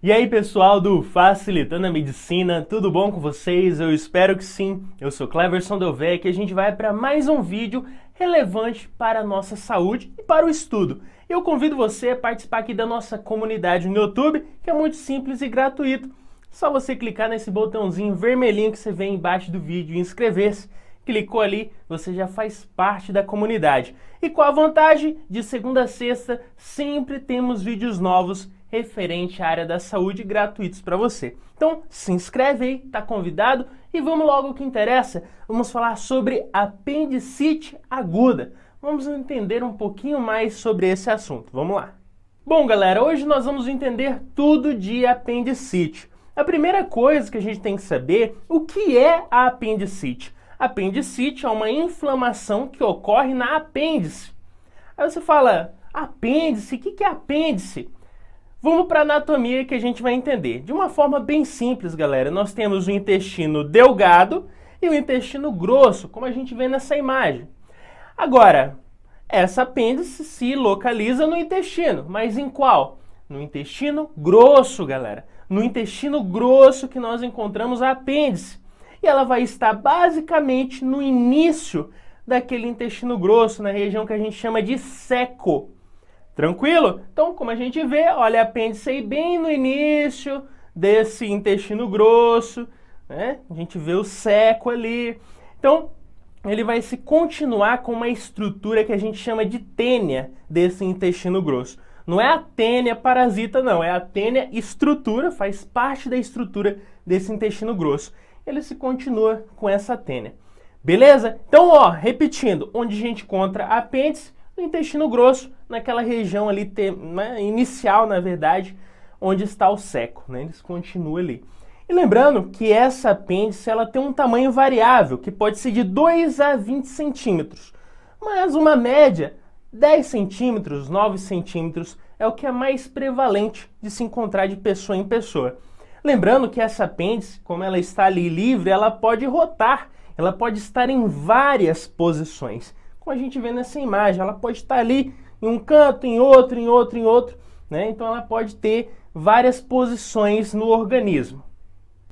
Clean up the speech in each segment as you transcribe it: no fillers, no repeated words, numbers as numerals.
E aí pessoal do Facilitando a Medicina, tudo bom com vocês? Eu espero que sim. Eu sou Cleverson Delvecchi e a gente vai para mais um vídeo relevante para a nossa saúde e para o estudo. Eu convido você a participar aqui da nossa comunidade no YouTube, que é muito simples e gratuito. Só você clicar nesse botãozinho vermelhinho que você vê embaixo do vídeo e inscrever-se. Clicou ali, você já faz parte da comunidade. E com a vantagem, de segunda a sexta, sempre temos vídeos novos referente à área da saúde gratuitos para você. Então, se inscreve aí, tá convidado e vamos logo ao que interessa. Vamos falar sobre apendicite aguda. Vamos entender um pouquinho mais sobre esse assunto. Vamos lá. Bom, galera, hoje nós vamos entender tudo de apendicite. A primeira coisa que a gente tem que saber, o que é a apendicite? A apendicite é uma inflamação que ocorre na apêndice. Aí você fala, apêndice? O que é apêndice? Vamos para a anatomia que a gente vai entender. De uma forma bem simples, galera, nós temos o intestino delgado e o intestino grosso, como a gente vê nessa imagem. Agora, essa apêndice se localiza no intestino, mas em qual? No intestino grosso, galera. No intestino grosso que nós encontramos a apêndice. E ela vai estar basicamente no início daquele intestino grosso, na região que a gente chama de ceco. Tranquilo? Então, como a gente vê, olha a apêndice aí bem no início desse intestino grosso, né? A gente vê o ceco ali. Então, ele vai se continuar com uma estrutura que a gente chama de tênia desse intestino grosso. Não é a tênia parasita, não. É a tênia estrutura, faz parte da estrutura desse intestino grosso. Ele se continua com essa tênia. Beleza? Então, ó, repetindo, onde a gente encontra a apêndice, no intestino grosso, naquela região ali inicial, na verdade, onde está o ceco, né? Eles continuam ali. E lembrando que essa apêndice ela tem um tamanho variável, que pode ser de 2 a 20 centímetros. Mas uma média, 10 centímetros, 9 centímetros, é o que é mais prevalente de se encontrar de pessoa em pessoa. Lembrando que essa apêndice, como ela está ali livre, ela pode rotar, ela pode estar em várias posições. Como a gente vê nessa imagem, ela pode estar ali em um canto, em outro, em outro, em outro, né? Então ela pode ter várias posições no organismo.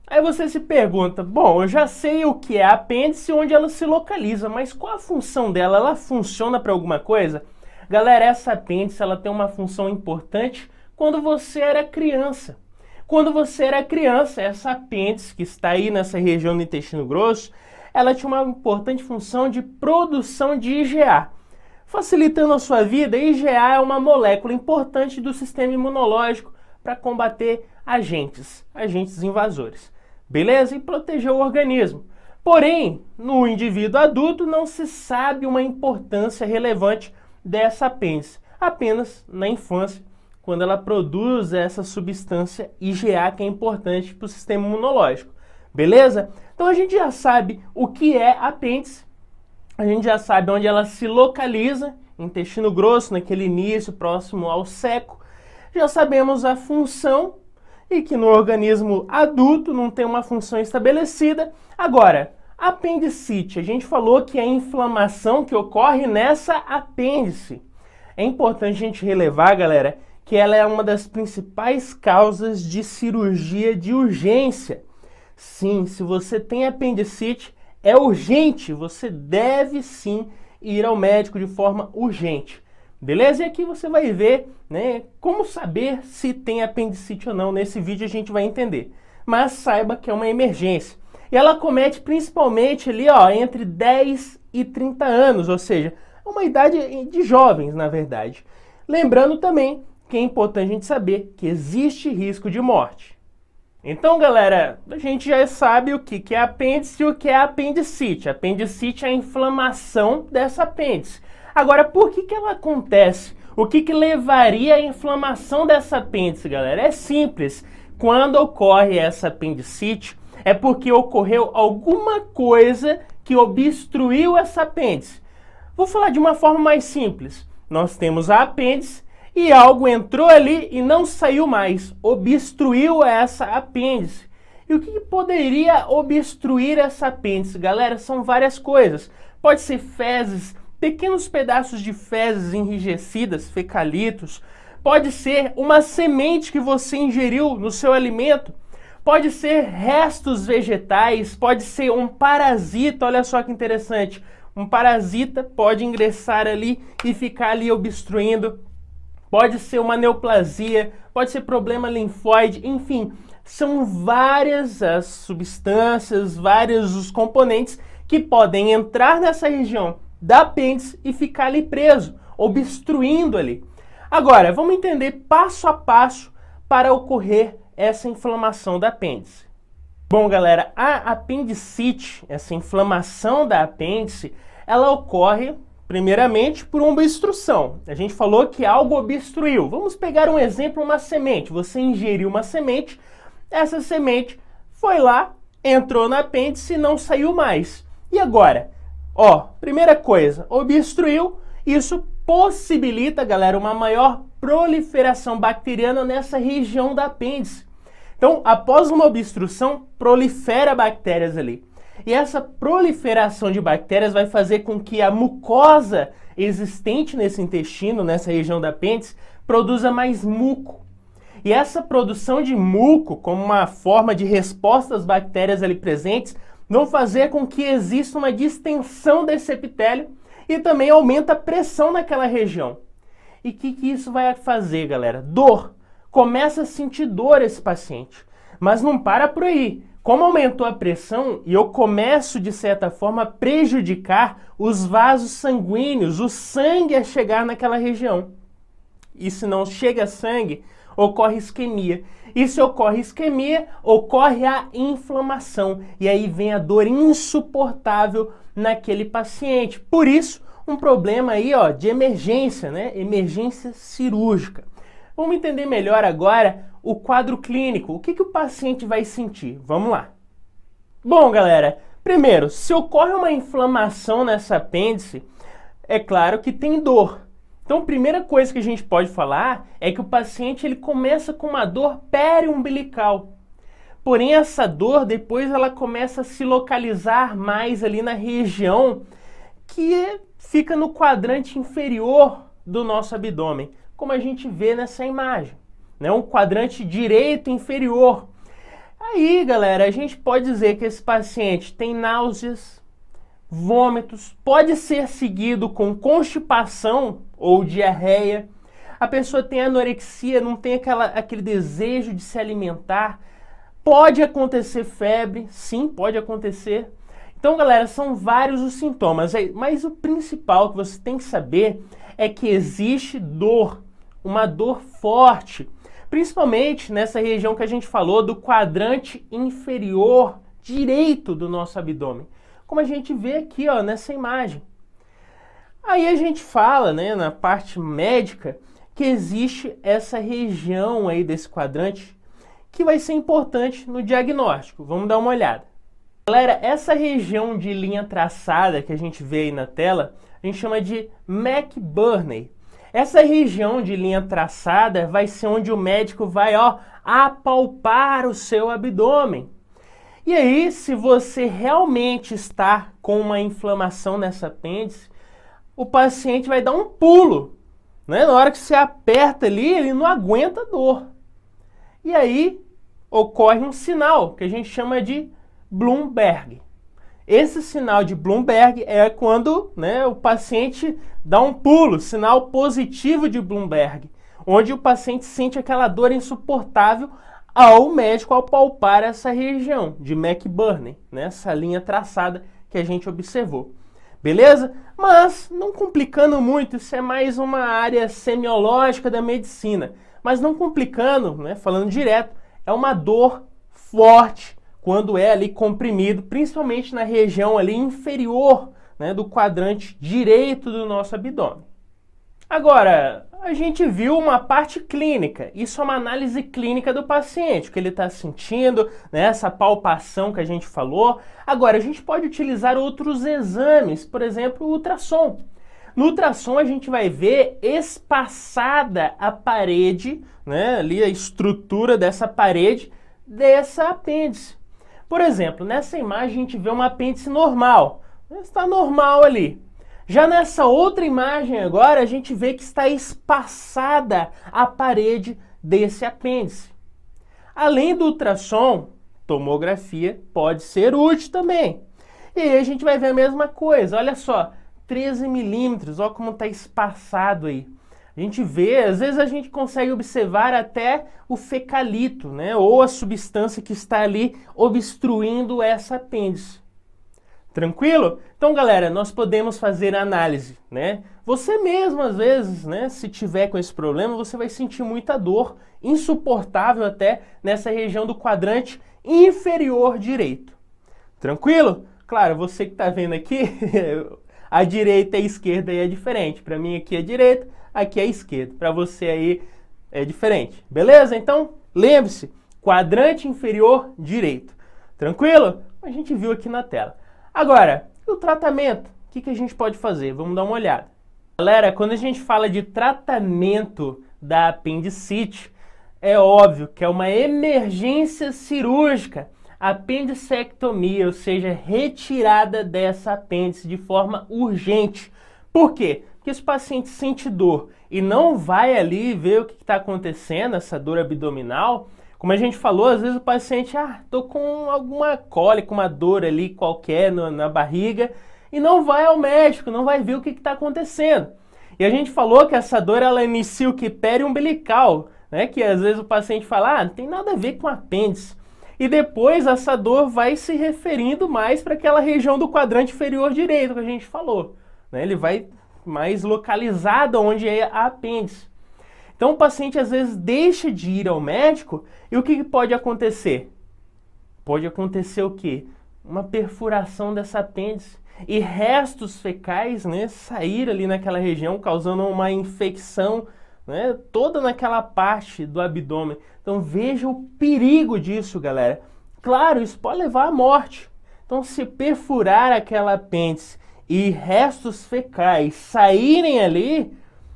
Aí você se pergunta, bom, eu já sei o que é a apêndice e onde ela se localiza, mas qual a função dela? Ela funciona para alguma coisa? Galera, essa apêndice ela tem uma função importante quando você era criança. Quando você era criança, essa apêndice que está aí nessa região do intestino grosso, ela tinha uma importante função de produção de IgA. Facilitando a sua vida, IgA é uma molécula importante do sistema imunológico para combater agentes invasores. Beleza? E proteger o organismo. Porém, no indivíduo adulto não se sabe uma importância relevante dessa apêndice. Apenas na infância, quando ela produz essa substância IgA que é importante para o sistema imunológico. Beleza? Então a gente já sabe o que é apêndice, a gente já sabe onde ela se localiza, intestino grosso, naquele início próximo ao ceco. Já sabemos a função e que no organismo adulto não tem uma função estabelecida. Agora, apendicite, a gente falou que é a inflamação que ocorre nessa apêndice. É importante a gente relevar, galera, que ela é uma das principais causas de cirurgia de urgência. Sim, se você tem apendicite, é urgente, você deve sim ir ao médico de forma urgente. Beleza? E aqui você vai ver, né, como saber se tem apendicite ou não. Nesse vídeo a gente vai entender. Mas saiba que é uma emergência. E ela comete principalmente ali, ó, entre 10 e 30 anos, ou seja, uma idade de jovens, na verdade. Lembrando também que é importante a gente saber que existe risco de morte. Então, galera, a gente já sabe o que é apêndice e o que é apendicite. Apendicite é a inflamação dessa apêndice. Agora, por que ela acontece? O que levaria à inflamação dessa apêndice, galera? É simples. Quando ocorre essa apendicite, é porque ocorreu alguma coisa que obstruiu essa apêndice. Vou falar de uma forma mais simples. Nós temos a apêndice e algo entrou ali e não saiu mais, obstruiu essa apêndice. E o que poderia obstruir essa apêndice, galera? São várias coisas. Pode ser fezes, pequenos pedaços de fezes enrijecidas, fecalitos. pode ser uma semente que você ingeriu no seu alimento, pode ser restos vegetais, pode ser um parasita, olha só que interessante, um parasita pode ingressar ali e ficar ali obstruindo, pode ser uma neoplasia, pode ser problema linfóide, enfim, são várias as substâncias, vários os componentes que podem entrar nessa região da apêndice e ficar ali preso, obstruindo ali. Agora, vamos entender passo a passo para ocorrer essa inflamação da apêndice. Bom, galera, a apendicite, essa inflamação da apêndice, ela ocorre primeiramente por uma obstrução. A gente falou que algo obstruiu. Vamos pegar um exemplo, uma semente. Você ingeriu uma semente, essa semente foi lá, entrou na apêndice e não saiu mais. E agora? Ó, primeira coisa, obstruiu, isso possibilita, galera, uma maior proliferação bacteriana nessa região da apêndice. Então, após uma obstrução, prolifera bactérias ali. E essa proliferação de bactérias vai fazer com que a mucosa existente nesse intestino, nessa região da apêndice, produza mais muco. E essa produção de muco, como uma forma de resposta às bactérias ali presentes, vão fazer com que exista uma distensão desse epitélio e também aumenta a pressão naquela região. E o que isso vai fazer, galera? Dor. Começa a sentir dor esse paciente. Mas não para por aí. Como aumentou a pressão e eu começo, de certa forma, a prejudicar os vasos sanguíneos, o sangue a chegar naquela região. E se não chega sangue, ocorre isquemia. E se ocorre isquemia, ocorre a inflamação. E aí vem a dor insuportável naquele paciente. Por isso, um problema aí, ó, de emergência, né? Emergência cirúrgica. Vamos entender melhor agora o quadro clínico. O que o paciente vai sentir? Vamos lá. Bom, galera, primeiro, se ocorre uma inflamação nessa apêndice, é claro que tem dor. Então, a primeira coisa que a gente pode falar é que o paciente ele começa com uma dor periumbilical. Porém, essa dor depois ela começa a se localizar mais ali na região que fica no quadrante inferior do nosso abdômen, como a gente vê nessa imagem, né? Um quadrante direito inferior. Aí, galera, a gente pode dizer que esse paciente tem náuseas, vômitos, pode ser seguido com constipação ou diarreia. A pessoa tem anorexia, não tem aquele desejo de se alimentar. Pode acontecer febre, sim, pode acontecer. Então, galera, são vários os sintomas, mas o principal que você tem que saber é que existe dor, uma dor forte, principalmente nessa região que a gente falou do quadrante inferior direito do nosso abdômen, como a gente vê aqui, ó, nessa imagem. Aí a gente fala, né, na parte médica, que existe essa região aí desse quadrante que vai ser importante no diagnóstico. Vamos dar uma olhada. Galera, essa região de linha traçada que a gente vê aí na tela, a gente chama de McBurney. Essa região de linha traçada vai ser onde o médico vai, ó, apalpar o seu abdômen. E aí, se você realmente está com uma inflamação nessa apêndice, o paciente vai dar um pulo, né? Na hora que você aperta ali, ele não aguenta a dor. E aí, ocorre um sinal que a gente chama de Bloomberg. Esse sinal de Bloomberg é quando, né, o paciente dá um pulo, sinal positivo de Bloomberg, onde o paciente sente aquela dor insuportável ao médico apalpar essa região de McBurney, né, essa linha traçada que a gente observou. Beleza? Mas, não complicando muito, isso é mais uma área semiológica da medicina. Mas não complicando, né, falando direto, é uma dor forte, quando é ali comprimido, principalmente na região ali inferior, né, do quadrante direito do nosso abdômen. Agora, a gente viu uma parte clínica, isso é uma análise clínica do paciente, o que ele está sentindo, né, essa palpação que a gente falou. Agora, a gente pode utilizar outros exames, por exemplo, o ultrassom. No ultrassom a gente vai ver espaçada a parede, né, ali a estrutura dessa parede dessa apêndice. Por exemplo, nessa imagem a gente vê uma apêndice normal, está normal ali. Já nessa outra imagem agora, a gente vê que está espaçada a parede desse apêndice. Além do ultrassom, tomografia pode ser útil também. E aí a gente vai ver a mesma coisa, olha só, 13 milímetros, olha como está espaçado aí. A gente vê, às vezes a gente consegue observar até o fecalito, né? Ou a substância que está ali obstruindo essa apêndice. Tranquilo? Então, galera, nós podemos fazer análise, né? Você mesmo, às vezes, né, se tiver com esse problema, você vai sentir muita dor, insuportável até, nessa região do quadrante inferior direito. Tranquilo? Claro, você que está vendo aqui, a direita e a esquerda aí é diferente. Para mim aqui é direita, aqui é esquerda. Para você aí é diferente. Beleza? Então, lembre-se, quadrante inferior direito. Tranquilo? A gente viu aqui na tela. Agora, e o tratamento? O que a gente pode fazer? Vamos dar uma olhada. Galera, quando a gente fala de tratamento da apendicite, é óbvio que é uma emergência cirúrgica, apendicectomia, ou seja, retirada dessa apêndice de forma urgente. Por quê? Porque se o paciente sente dor e não vai ali ver o que está acontecendo, essa dor abdominal, como a gente falou, às vezes o paciente, tô com alguma cólica, uma dor ali qualquer na barriga, e não vai ao médico, não vai ver o que está acontecendo. E a gente falou que essa dor, ela inicia o que? Periumbilical, né? Que às vezes o paciente fala, não tem nada a ver com apêndice. E depois essa dor vai se referindo mais para aquela região do quadrante inferior direito que a gente falou, né? Ele vai mais localizado onde é a apêndice. Então o paciente às vezes deixa de ir ao médico e o que pode acontecer? Pode acontecer o quê? Uma perfuração dessa apêndice e restos fecais, né, sair ali naquela região causando uma infecção, né, toda naquela parte do abdômen. Então veja o perigo disso, galera. Claro, isso pode levar à morte. Então se perfurar aquela apêndice e restos fecais saírem ali,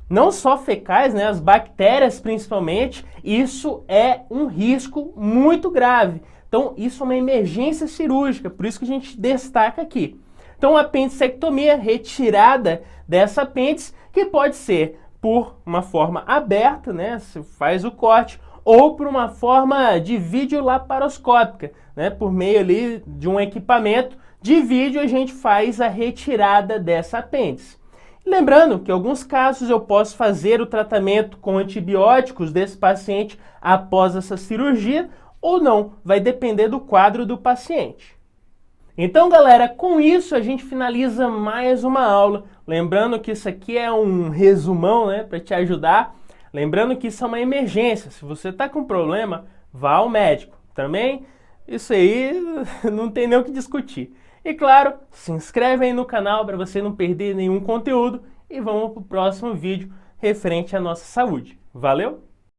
não só fecais, né, as bactérias principalmente, isso é um risco muito grave. Então isso é uma emergência cirúrgica, por isso que a gente destaca aqui. Então a apendicectomia, retirada dessa apêndice, que pode ser por uma forma aberta, né, se faz o corte, ou por uma forma de videolaparoscópica, né, por meio ali de um equipamento de vídeo a gente faz a retirada dessa apêndice. Lembrando que em alguns casos eu posso fazer o tratamento com antibióticos desse paciente após essa cirurgia ou não, vai depender do quadro do paciente. Então, galera, com isso a gente finaliza mais uma aula. Lembrando que isso aqui é um resumão, né, para te ajudar. Lembrando que isso é uma emergência. Se você está com problema, vá ao médico. Também, isso aí não tem nem o que discutir. E claro, se inscreve aí no canal para você não perder nenhum conteúdo e vamos para o próximo vídeo referente à nossa saúde. Valeu?